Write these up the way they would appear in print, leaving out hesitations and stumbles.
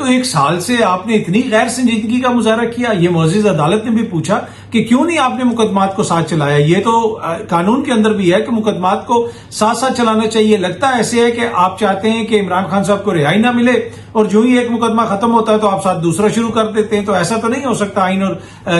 تو 1 سال سے آپ نے اتنی غیر سنجیدگی کا مظاہرہ کیا. یہ معزز عدالت نے بھی پوچھا کہ کیوں نہیں آپ نے مقدمات کو ساتھ چلایا. یہ تو قانون کے اندر بھی ہے کہ مقدمات کو ساتھ ساتھ چلانا چاہیے. لگتا ایسے ہے کہ آپ چاہتے ہیں کہ عمران خان صاحب کو رہائی نہ ملے اور جو ہی ایک مقدمہ ختم ہوتا ہے تو آپ ساتھ دوسرا شروع کر دیتے ہیں. تو ایسا تو نہیں ہو سکتا آئین اور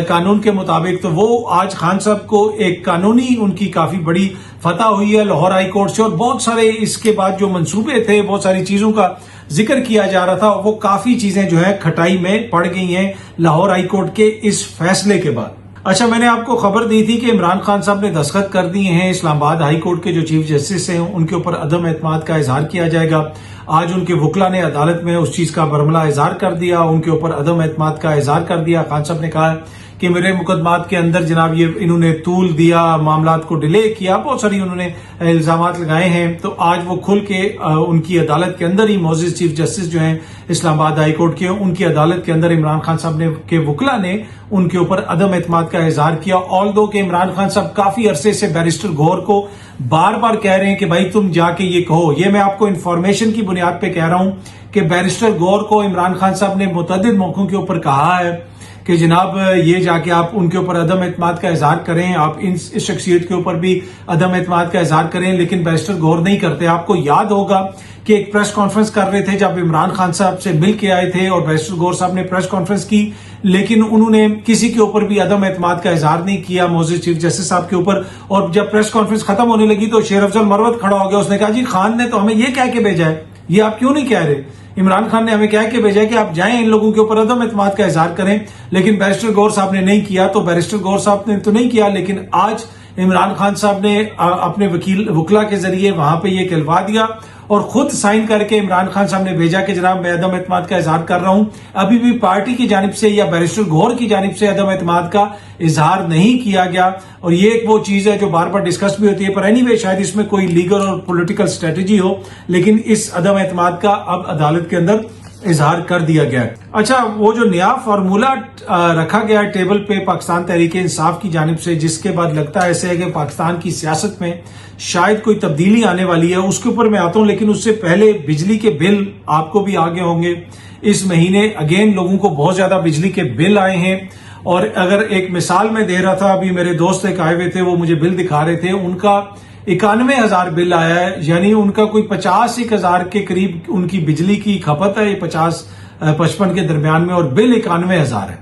قانون کے مطابق. تو وہ آج خان صاحب کو ایک قانونی ان کی کافی بڑی فتح ہوئی ہے لاہور ہائی کورٹ سے, اور بہت سارے اس کے بعد جو منصوبے تھے, بہت ساری چیزوں کا ذکر کیا جا رہا تھا, وہ کافی چیزیں جو ہے کھٹائی میں پڑ گئی ہیں لاہور ہائی کورٹ کے اس فیصلے کے بعد. اچھا, میں نے آپ کو خبر دی تھی کہ عمران خان صاحب نے دستخط کر دیے ہیں. اسلام آباد ہائی کورٹ کے جو چیف جسٹس ہیں ان کے اوپر عدم اعتماد کا اظہار کیا جائے گا. آج ان کے وکلا نے عدالت میں اس چیز کا برملا اظہار کر دیا, ان کے اوپر عدم اعتماد کا اظہار کر دیا. خان صاحب نے کہا کہ میرے مقدمات کے اندر جناب یہ انہوں نے طول دیا, معاملات کو ڈیلے کیا, بہت ساری انہوں نے الزامات لگائے ہیں. تو آج وہ کھل کے ان کی عدالت کے اندر ہی معزز چیف جسٹس جو ہیں اسلام آباد ہائی کورٹ کے, ان کی عدالت کے اندر عمران خان صاحب نے کے وکلا نے ان کے اوپر عدم اعتماد کا اظہار کیا. آلدو کہ عمران خان صاحب کافی عرصے سے بیرسٹر گور کو بار بار کہہ رہے ہیں کہ بھائی تم جا کے یہ کہو. یہ میں آپ کو انفارمیشن کی بنیاد پہ کہہ رہا ہوں کہ بیرسٹر گور کو عمران خان صاحب نے متعدد موقعوں کے اوپر کہا ہے کہ جناب یہ جا کے آپ ان کے اوپر عدم اعتماد کا اظہار کریں, آپ اس شخصیت کے اوپر بھی عدم اعتماد کا اظہار کریں, لیکن بیرسٹر غور نہیں کرتے. آپ کو یاد ہوگا کہ ایک پریس کانفرنس کر رہے تھے جب عمران خان صاحب سے مل کے آئے تھے, اور بیرسٹر غور صاحب نے پریس کانفرنس کی, لیکن انہوں نے کسی کے اوپر بھی عدم اعتماد کا اظہار نہیں کیا معزز چیف جسٹس صاحب کے اوپر. اور جب پریس کانفرنس ختم ہونے لگی تو شیر افضل مروت کھڑا ہو گیا, اس نے کہا جی خان نے تو ہمیں یہ کہہ کے بھیجا ہے, یہ آپ کیوں نہیں کہہ رہے. عمران خان نے ہمیں کہہ کے بھیجا کہ آپ جائیں ان لوگوں کے اوپر عدم اعتماد کا اظہار کریں, لیکن بیرسٹر غور صاحب نے نہیں کیا. تو بیرسٹر غور صاحب نے تو نہیں کیا, لیکن آج عمران خان صاحب نے اپنے وکلا کے ذریعے وہاں پہ یہ کہلوا دیا اور خود سائن کر کے عمران خان صاحب نے بھیجا کہ جناب میں عدم اعتماد کا اظہار کر رہا ہوں. ابھی بھی پارٹی کی جانب سے یا بیرسٹر غور کی جانب سے عدم اعتماد کا اظہار نہیں کیا گیا, اور یہ ایک وہ چیز ہے جو بار بار ڈسکس بھی ہوتی ہے, پر اینی وے شاید اس میں کوئی لیگل اور پولیٹیکل اسٹریٹجی ہو, لیکن اس عدم اعتماد کا اب عدالت کے اندر اظہار کر دیا گیا ہے. اچھا, وہ جو نیا فارمولا رکھا گیا ٹیبل پہ پاکستان تحریک انصاف کی جانب سے, جس کے بعد لگتا ہے ایسے ہے کہ پاکستان کی سیاست میں شاید کوئی تبدیلی آنے والی ہے, اس کے اوپر میں آتا ہوں. لیکن اس سے پہلے بجلی کے بل آپ کو بھی آگے ہوں گے اس مہینے. اگین لوگوں کو بہت زیادہ بجلی کے بل آئے ہیں, اور اگر ایک مثال میں دے رہا تھا, ابھی میرے دوست ایک آئے ہوئے تھے, وہ مجھے بل دکھا رہے تھے, ان کا 91,000 بل آیا ہے, یعنی ان کا کوئی 50,000 کے قریب ان کی بجلی کی کھپت ہے, 50-55 کے درمیان میں, اور بل 91,000 ہے.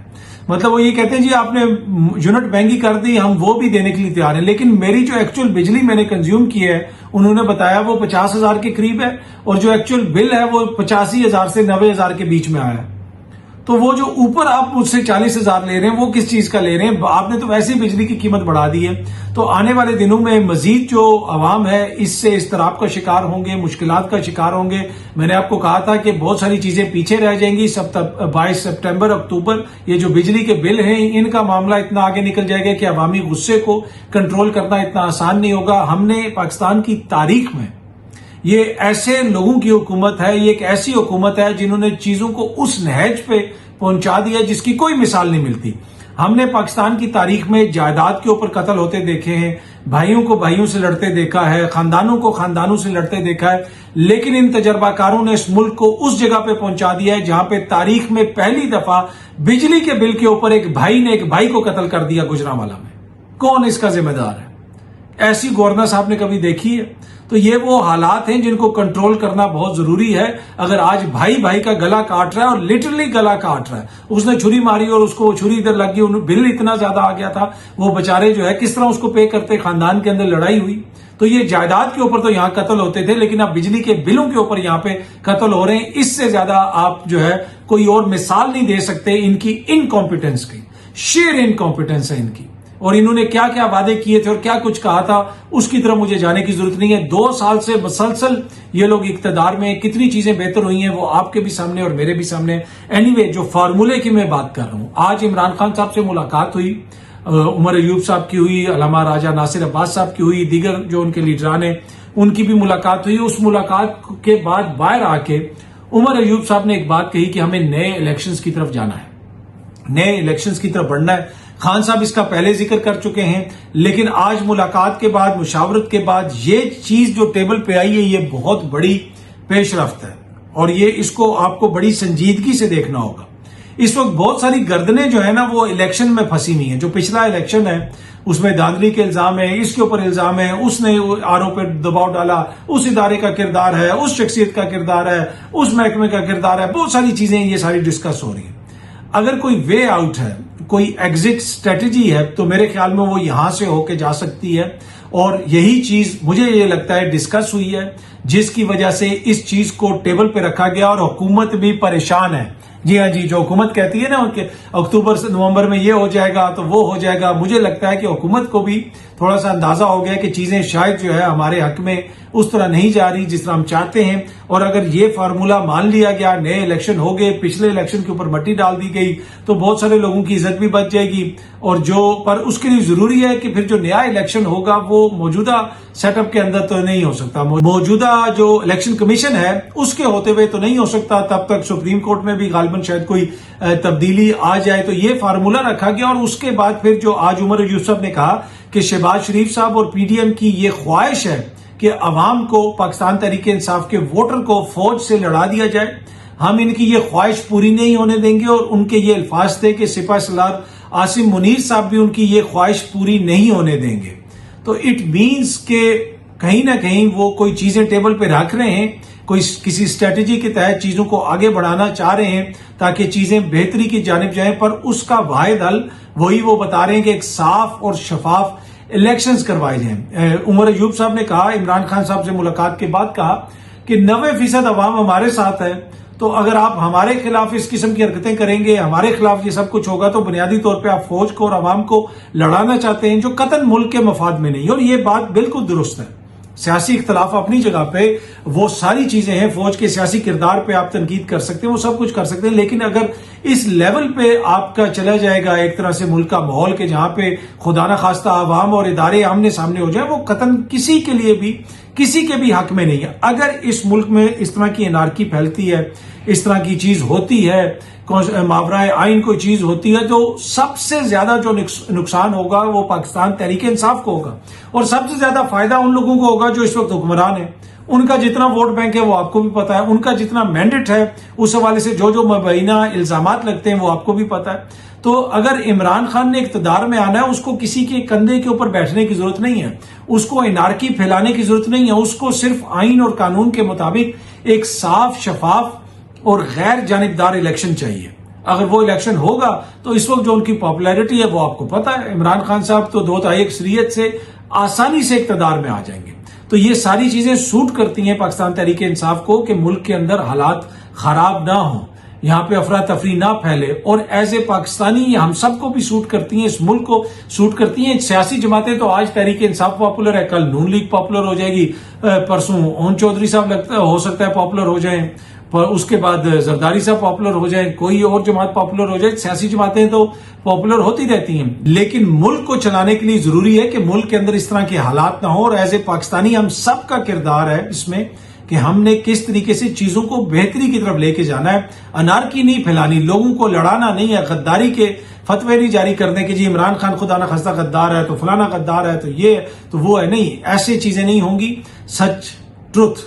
مطلب وہ یہ کہتے ہیں جی آپ نے یونٹ مہنگی کر دی, ہم وہ بھی دینے کے لیے تیار ہیں, لیکن میری جو ایکچوئل بجلی میں نے کنزیوم کی ہے انہوں نے بتایا وہ 50,000 کے قریب ہے, اور جو ایکچوئل بل ہے وہ 85,000 سے 90,000 کے بیچ میں آیا ہے. تو وہ جو اوپر آپ مجھ سے 40,000 لے رہے ہیں وہ کس چیز کا لے رہے ہیں؟ آپ نے تو ویسے ہی بجلی کی قیمت بڑھا دی ہے. تو آنے والے دنوں میں مزید جو عوام ہے اس سے اضطراب کا شکار ہوں گے, مشکلات کا شکار ہوں گے. میں نے آپ کو کہا تھا کہ بہت ساری چیزیں پیچھے رہ جائیں گی. 22 سپٹمبر اکتوبر یہ جو بجلی کے بل ہیں ان کا معاملہ اتنا آگے نکل جائے گا کہ عوامی غصے کو کنٹرول کرنا اتنا آسان نہیں ہوگا. ہم نے پاکستان کی تاریخ میں یہ ایسے لوگوں کی حکومت ہے, یہ ایک ایسی حکومت ہے جنہوں نے چیزوں کو اس نہج پہ پہنچا دیا جس کی کوئی مثال نہیں ملتی. ہم نے پاکستان کی تاریخ میں جائیداد کے اوپر قتل ہوتے دیکھے ہیں, بھائیوں کو بھائیوں سے لڑتے دیکھا ہے, خاندانوں کو خاندانوں سے لڑتے دیکھا ہے, لیکن ان تجربہ کاروں نے اس ملک کو اس جگہ پہ پہنچا دیا ہے جہاں پہ تاریخ میں پہلی دفعہ بجلی کے بل کے اوپر ایک بھائی نے ایک بھائی کو قتل کر دیا گجرانوالہ میں. کون اس کا ذمہ دار ہے؟ ایسی گورننس آپ نے کبھی دیکھی ہے؟ تو یہ وہ حالات ہیں جن کو کنٹرول کرنا بہت ضروری ہے. اگر آج بھائی بھائی کا گلا کاٹ رہا ہے, اور لٹرلی گلا کاٹ رہا ہے, اس نے چھری ماری اور اس کو وہ چھری ادھر لگ گئی, بل اتنا زیادہ آ گیا تھا, وہ بےچارے جو ہے کس طرح اس کو پے کرتے, خاندان کے اندر لڑائی ہوئی. تو یہ جائیداد کے اوپر تو یہاں قتل ہوتے تھے, لیکن اب بجلی کے بلوں کے اوپر یہاں پہ قتل ہو رہے ہیں. اس سے زیادہ آپ جو ہے کوئی اور مثال نہیں دے سکتے ان کی انکمپیٹنس کی. شیئر انکمپیٹنس ہے ان کی, اور انہوں نے کیا کیا وعدے کیے تھے اور کیا کچھ کہا تھا اس کی طرف مجھے جانے کی ضرورت نہیں ہے. 2 سال سے مسلسل یہ لوگ اقتدار میں, کتنی چیزیں بہتر ہوئی ہیں وہ آپ کے بھی سامنے اور میرے بھی سامنے. اینی وے, جو فارمولے کی میں بات کر رہا ہوں, آج عمران خان صاحب سے ملاقات ہوئی, عمر ایوب صاحب کی ہوئی, علامہ راجہ ناصر عباس صاحب کی ہوئی, دیگر جو ان کے لیڈران ہیں ان کی بھی ملاقات ہوئی. اس ملاقات کے بعد باہر آ کے عمر ایوب صاحب نے ایک بات کہی کہ ہمیں نئے الیکشنز کی طرف جانا ہے, نئے الیکشنز کی طرف بڑھنا ہے. خان صاحب اس کا پہلے ذکر کر چکے ہیں, لیکن آج ملاقات کے بعد, مشاورت کے بعد یہ چیز جو ٹیبل پہ آئی ہے یہ بہت بڑی پیش رفت ہے. اور یہ اس کو آپ کو بڑی سنجیدگی سے دیکھنا ہوگا. اس وقت بہت ساری گردنیں جو ہے نا وہ الیکشن میں پھنسی ہوئی ہیں. جو پچھلا الیکشن ہے اس میں دھاندلی کے الزام ہے, اس کے اوپر الزام ہے, اس نے آرو پہ دباؤ ڈالا, اس ادارے کا کردار ہے, اس شخصیت کا کردار ہے, اس محکمے کا کردار ہے, بہت ساری چیزیں یہ ساری ڈسکس ہو رہی ہیں. اگر کوئی وے آؤٹ ہے, کوئی ایگزٹ اسٹریٹجی ہے, تو میرے خیال میں وہ یہاں سے ہو کے جا سکتی ہے. اور یہی چیز مجھے یہ لگتا ہے ڈسکس ہوئی ہے, جس کی وجہ سے اس چیز کو ٹیبل پہ رکھا گیا. اور حکومت بھی پریشان ہے. جی ہاں جی, جو حکومت کہتی ہے نا کہ اکتوبر سے نومبر میں یہ ہو جائے گا تو وہ ہو جائے گا, مجھے لگتا ہے کہ حکومت کو بھی تھوڑا سا اندازہ ہو گیا کہ چیزیں شاید جو ہے ہمارے حق میں اس طرح نہیں جا رہی جس طرح ہم چاہتے ہیں. اور اگر یہ فارمولا مان لیا گیا, نئے الیکشن ہو گئے, پچھلے الیکشن کے اوپر مٹی ڈال دی گئی, تو بہت سارے لوگوں کی عزت بھی بچ جائے گی. اور جو پر اس کے لیے ضروری ہے کہ پھر جو نیا الیکشن ہوگا وہ موجودہ سیٹ اپ کے اندر تو نہیں ہو سکتا, موجودہ جو الیکشن کمیشن ہے اس کے ہوتے ہوئے تو نہیں ہو سکتا. تب تک سپریم کورٹ میں بھی غالباً شاید کوئی تبدیلی آ جائے. تو یہ فارمولا رکھا گیا. اور اس کے بعد پھر جو آج عمر ایوب صاحب نے کہا کہ شہباز شریف صاحب اور پی ڈی ایم کی یہ خواہش ہے کہ عوام کو, پاکستان تحریک انصاف کے ووٹر کو فوج سے لڑا دیا جائے, ہم ان کی یہ خواہش پوری نہیں ہونے دیں گے. اور ان کے یہ الفاظ تھے کہ سپاہ سالار عاصم منیر صاحب بھی ان کی یہ خواہش پوری نہیں ہونے دیں گے. تو اٹ مینز کہ کہیں نہ کہیں وہ کوئی چیزیں ٹیبل پہ رکھ رہے ہیں, کوئی کسی اسٹریٹجی کے تحت چیزوں کو آگے بڑھانا چاہ رہے ہیں تاکہ چیزیں بہتری کی جانب جائیں. پر اس کا واحد حل وہی وہ بتا رہے ہیں کہ ایک صاف اور شفاف الیکشنز کروائے جائیں. عمر ایوب صاحب نے کہا, عمران خان صاحب سے ملاقات کے بعد کہا کہ 90% عوام ہمارے ساتھ ہے, تو اگر آپ ہمارے خلاف اس قسم کی حرکتیں کریں گے, ہمارے خلاف یہ سب کچھ ہوگا, تو بنیادی طور پہ آپ فوج کو اور عوام کو لڑانا چاہتے ہیں جو قطعاً ملک کے مفاد میں نہیں. اور یہ بات بالکل درست ہے. سیاسی اختلاف اپنی جگہ پہ وہ ساری چیزیں ہیں, فوج کے سیاسی کردار پہ آپ تنقید کر سکتے ہیں, وہ سب کچھ کر سکتے ہیں, لیکن اگر اس لیول پہ آپ کا چلا جائے گا ایک طرح سے ملک کا ماحول کہ جہاں پہ خدا نہ خواستہ عوام اور ادارے آمنے سامنے ہو جائیں, وہ قطعاً کسی کے لیے بھی کسی کے بھی حق میں نہیں ہے. اگر اس ملک میں اس طرح کی انارکی پھیلتی ہے, اس طرح کی چیز ہوتی ہے, ماورائے آئین کوئی چیز ہوتی ہے, تو سب سے زیادہ جو نقصان ہوگا وہ پاکستان تحریک انصاف کو ہوگا. اور سب سے زیادہ فائدہ ان لوگوں کو ہوگا جو اس وقت حکمران ہیں. ان کا جتنا ووٹ بینک ہے وہ آپ کو بھی پتا ہے, ان کا جتنا مینڈیٹ ہے اس حوالے سے جو مبینہ الزامات لگتے ہیں وہ آپ کو بھی پتا ہے. تو اگر عمران خان نے اقتدار میں آنا ہے, اس کو کسی کے کندھے کے اوپر بیٹھنے کی ضرورت نہیں ہے, اس کو انارکی پھیلانے کی ضرورت نہیں ہے. اس کو صرف آئین اور قانون کے مطابق ایک صاف, شفاف اور غیر جانبدار الیکشن چاہیے. اگر وہ الیکشن ہوگا تو اس وقت جو ان کی پاپولیرٹی ہے وہ آپ کو پتا ہے, عمران خان صاحب تو 2/3 اکثریت سے آسانی سے اقتدار میں آ جائیں گے. تو یہ ساری چیزیں سوٹ کرتی ہیں پاکستان تحریک انصاف کو کہ ملک کے اندر حالات خراب نہ ہوں, یہاں پہ افراتفری نہ پھیلے. اور ایز اے پاکستانی یہ ہم سب کو بھی سوٹ کرتی ہیں, اس ملک کو سوٹ کرتی ہیں. سیاسی جماعتیں تو آج تحریک انصاف پاپولر ہے, کل نون لیگ پاپولر ہو جائے گی, پرسوں اون چودھری صاحب ہو سکتا ہے پاپولر ہو جائیں, اس کے بعد زرداری صاحب پاپولر ہو جائیں, کوئی اور جماعت پاپولر ہو جائے. سیاسی جماعتیں تو پاپولر ہوتی رہتی ہیں, لیکن ملک کو چلانے کے لیے ضروری ہے کہ ملک کے اندر اس طرح کے حالات نہ ہوں. اور ایز اے پاکستانی ہم سب کا کردار ہے اس میں کہ ہم نے کس طریقے سے چیزوں کو بہتری کی طرف لے کے جانا ہے. انارکی نہیں پھیلانی, لوگوں کو لڑانا نہیں ہے, غداری کے فتوے نہیں جاری کرنے کہ جی عمران خان خدا نہ خواستہ غدار ہے تو فلانا غدار ہے تو یہ تو وہ ہے. نہیں, ایسی چیزیں نہیں ہوں گی. سچ, ٹروتھ,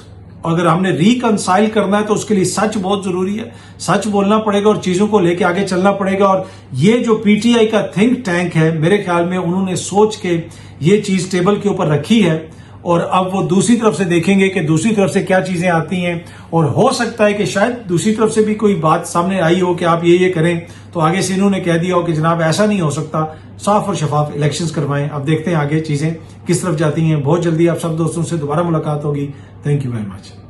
اگر ہم نے ریکنسائل کرنا ہے تو اس کے لیے سچ بہت ضروری ہے. سچ بولنا پڑے گا اور چیزوں کو لے کے آگے چلنا پڑے گا. اور یہ جو پی ٹی آئی کا تھنک ٹینک ہے, میرے خیال میں انہوں نے سوچ کے یہ چیز ٹیبل کے اوپر رکھی ہے. اور اب وہ دوسری طرف سے دیکھیں گے کہ دوسری طرف سے کیا چیزیں آتی ہیں. اور ہو سکتا ہے کہ شاید دوسری طرف سے بھی کوئی بات سامنے آئی ہو کہ آپ یہ کریں, تو آگے سے انہوں نے کہہ دیا ہو کہ جناب ایسا نہیں ہو سکتا, صاف اور شفاف الیکشنز کروائیں. اب دیکھتے ہیں آگے چیزیں کس طرف جاتی ہیں. بہت جلدی آپ سب دوستوں سے دوبارہ ملاقات ہوگی. Thank you very much.